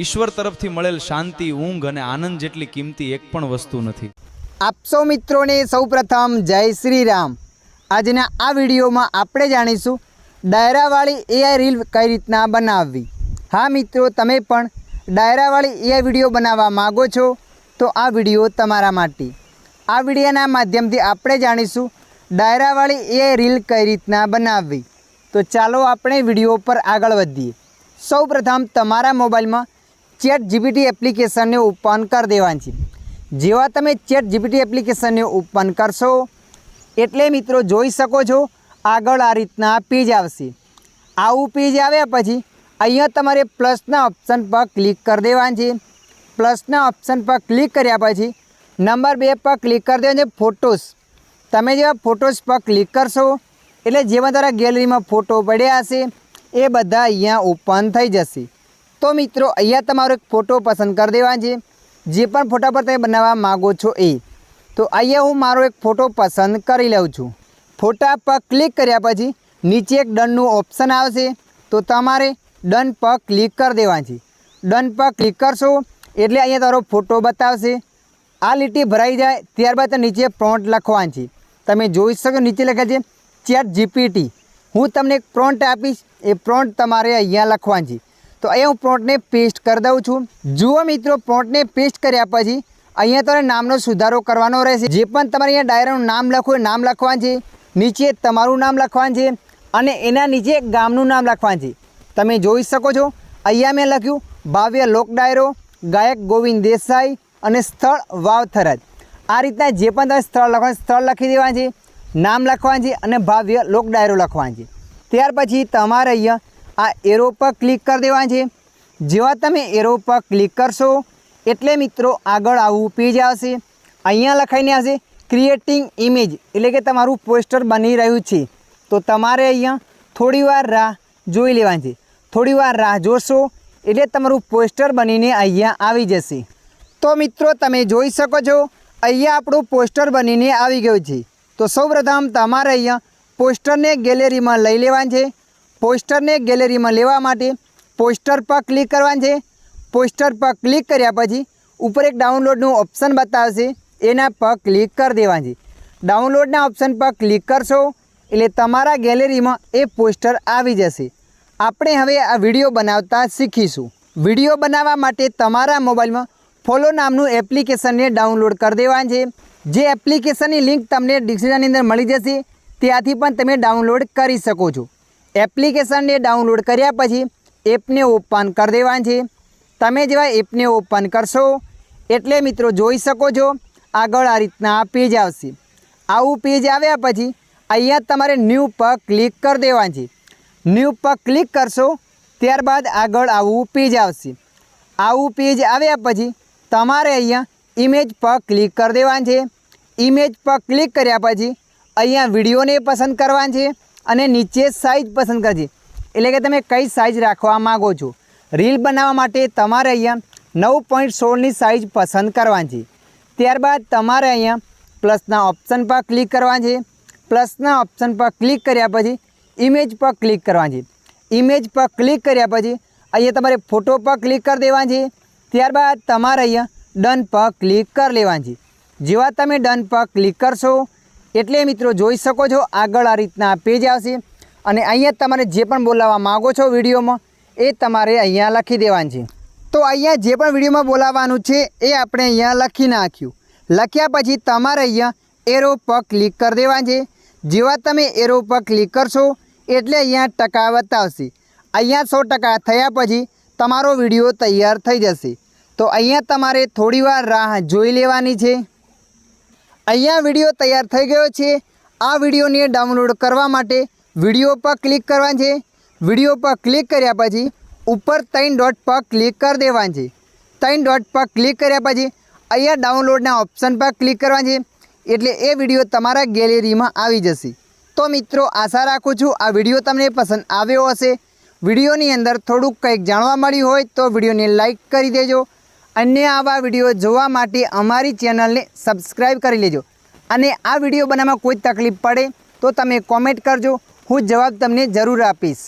ઈશ્વર તરફથી મળેલ શાંતિ, ઊંઘ અને આનંદ જેટલી કિંમતી એક પણ વસ્તુ નથી। આપ સૌ મિત્રોને સૌપ્રથમ જય શ્રી રામ। આજના આ વિડીયોમાં આપણે જાણીશું ડાયરાવાળી એઆઈ રીલ કઈ રીતના બનાવવી। હા મિત્રો, તમે પણ ડાયરાવાળી એઆઈ વિડીયો બનાવવા માગો છો તો આ વિડીયો તમારા માટે। આ વિડીયોના માધ્યમથી આપણે જાણીશું ડાયરાવાળી એઆઈ રીલ કઈ રીતના બનાવવી। તો ચાલો આપણે વિડીયો પર આગળ વધીએ। સૌપ્રથમ તમારા મોબાઈલમાં ChatGPT એપ્લિકેશનને ઓપન કરી દેવાની છે। જેવા તમે ChatGPT એપ્લિકેશનને ઓપન કરશો એટલે મિત્રો જોઈ શકો છો આગળ આ રીતના પેજ આવશે। આવું પેજ આવ્યા પછી અહીંયા તમારે પ્લસના ઓપ્શન પર ક્લિક કરી દેવાનું છે। પ્લસના ઓપ્શન પર ક્લિક કર્યા પછી નંબર 2 પર ક્લિક કરી દેવાનું છે ફોટોસ। તમે જેવા ફોટોસ પર ક્લિક કરશો એટલે જેવા તમારા ગેલેરીમાં ફોટો પડ્યા હશે એ બધા અહીંયા ઓપન થઈ જશે। તો મિત્રો અહીંયા તમારો એક ફોટો પસંદ કરી દેવાનો છે, જે પણ ફોટા પર તમે બનાવવા માગો છો એ। તો અહીંયા હું મારો એક ફોટો પસંદ કરી લઉં છું। ફોટા પર ક્લિક કર્યા પછી નીચે એક ડનનું ઓપ્શન આવશે, તો તમારે ડન પર ક્લિક કરી દેવાનું છે। ડન પર ક્લિક કરશો એટલે અહીંયા તમારો ફોટો બતાવશે। આ લીટી ભરાઈ જાય ત્યારબાદ નીચે પ્રોમ્પ્ટ લખવાનું છે। તમે જોઈ શકો નીચે લખેલ છે ChatGPT। હું તમને એક પ્રોમ્પ્ટ આપીશ, એ પ્રોમ્પ્ટ તમારે અહીંયા લખવાનું છે। તો અહીંયા હું પ્રોમ્પ્ટને પેસ્ટ કરી દઉં છું। જુઓ મિત્રો, પ્રોમ્પ્ટને પેસ્ટ કર્યા પછી અહીંયા તમારે નામનો સુધારો કરવાનો રહેશે। જે પણ તમારે અહીંયા ડાયરાનું નામ લખવું એ નામ લખવાનું છે, નીચે તમારું નામ લખવાનું છે અને એના નીચે ગામનું નામ લખવાનું છે। તમે જોઈ શકો છો અહીંયા મેં લખ્યું ભાવ્ય લોક ડાયરો, ગાયક ગોવિંદ દેસાઈ અને સ્થળ વાવ થરાદ। આ રીતના જે પણ તમે સ્થળ લખવાનું સ્થળ લખી દેવાનું છે, નામ લખવાનું છે અને ભાવ્ય લોક ડાયરો લખવાનું છે। ત્યાર પછી તમારે અહીંયા આ એરો પર ક્લિક કરી દેવાનું છે। જેવા તમે એરો પર ક્લિક કરશો એટલે મિત્રો આગળ આવું પેજ આવશે। અહીંયા લખાઈને આવશે ક્રિએટિંગ ઇમેજ, એટલે કે તમારું પોસ્ટર બની રહ્યું છે। તો તમારે અહીંયા થોડીવાર રાહ જોઈ લેવાની છે। થોડીવાર રાહ જોશો એટલે તમારું પોસ્ટર બનીને અહીંયા આવી જશે। તો મિત્રો તમે જોઈ શકો છો અહીંયા આપણું પોસ્ટર બનીને આવી ગયું છે। તો સૌપ્રથમ તમારે અહીંયા પોસ્ટરને ગેલેરીમાં લઈ લેવાનું છે। પોસ્ટરને ગેલેરીમાં લેવા માટે પોસ્ટર પર ક્લિક કરવાનું છે। પોસ્ટર પર ક્લિક કર્યા પછી ઉપર એક ડાઉનલોડનું ઓપ્શન બતાવશે, એના પર ક્લિક કરી દેવાનું છે। ડાઉનલોડના ઓપ્શન પર ક્લિક કરશો એટલે તમારા ગેલેરીમાં એ પોસ્ટર આવી જશે। આપણે હવે આ વિડીયો બનાવતા શીખીશું। વિડીયો બનાવવા માટે તમારા મોબાઈલમાં ફોલો નામનું એપ્લિકેશનને ડાઉનલોડ કરી દેવાનું છે। જે એપ્લિકેશનની લિંક તમને ડિસ્ક્રિપ્શનની અંદર મળી જશે, ત્યાંથી પણ તમે ડાઉનલોડ કરી શકો છો। એપ્લિકેશનને ડાઉનલોડ કર્યા પછી એપને ઓપન કરી દેવાનું છે। તમે જેવા એપને ઓપન કરશો એટલે મિત્રો જોઈ શકો છો આગળ આ રીતના પેજ આવશે। આવું પેજ આવ્યા પછી અહીંયા તમારે ન્યૂ પર ક્લિક કરી દેવાનું છે। ન્યૂ પર ક્લિક કરશો ત્યારબાદ આગળ આવું પેજ આવશે। આવું પેજ આવ્યા પછી તમારે અહીંયા ઇમેજ પર ક્લિક કરી દેવાનું છે। ઇમેજ પર ક્લિક કર્યા પછી અહીંયા વિડીયોને પસંદ કરવાનું છે અને નીચે સાઇઝ પસંદ કરજે, એટલે કે તમે કઈ સાઇઝ રાખવા માગો છો। રીલ બનાવવા માટે તમારે અહીંયા 9.16ની સાઇઝ પસંદ કરવાની છે। ત્યારબાદ તમારે અહીંયા પ્લસના ઓપ્શન પર ક્લિક કરવાનું છે। પ્લસના ઓપ્શન પર ક્લિક કર્યા પછી ઇમેજ પર ક્લિક કરવાની છે। ઇમેજ પર ક્લિક કર્યા પછી અહીંયા તમારે ફોટો પર ક્લિક કરી દેવાનું છે। ત્યારબાદ તમારે અહીંયા ડન પર ક્લિક કરી લેવાનું છે। જેવા તમે ડન પર ક્લિક કરશો એટલે મિત્રો જોઈ શકો છો આગળ આ રીતના પેજ આવશે અને અહીંયા તમારે જે પણ બોલાવવા માગો છો વિડીયોમાં એ તમારે અહીંયા લખી દેવાનું છે। તો અહીંયા જે પણ વિડીયોમાં બોલાવવાનું છે એ આપણે અહીંયા લખી નાખ્યું। લખ્યા પછી તમારે અહીંયા એરો પર ક્લિક કરી દેવાનું છે। જેવા તમે એરો પર ક્લિક કરશો એટલે અહીંયા ટકા બતાવશે। અહીંયા 100% થયા પછી તમારો વિડીયો તૈયાર થઈ જશે। તો અહીંયા તમારે થોડીવાર રાહ જોઈ લેવાની છે। અહીંયા વિડીયો તૈયાર થઈ ગયો છે। આ વિડીયોને ડાઉનલોડ કરવા માટે વિડીયો પર ક્લિક કરવાનું છે। વિડીયો પર ક્લિક કર્યા પછી ઉપર 3 ડોટ પર ક્લિક કરી દેવાનું છે। 3 ડોટ પર ક્લિક કર્યા પછી અહીંયા ડાઉનલોડના ઓપ્શન પર ક્લિક કરવાનું છે, એટલે એ વિડીયો તમારા ગેલેરીમાં આવી જશે। તો મિત્રો આશા રાખું છું આ વિડીયો તમને પસંદ આવ્યો હશે। વિડીયોની અંદર થોડુંક કંઈક જાણવા મળ્યું હોય તો વિડીયોને લાઇક કરી દેજો। અન્ય આવા વિડીયો જોવા માટે અમારી ચેનલને સબસ્ક્રાઈબ કરી લેજો અને આ વિડીયો બનાવવામાં કોઈ તકલીફ પડે તો તમે કોમેન્ટ કરજો, હું જવાબ તમને જરૂર આપીશ।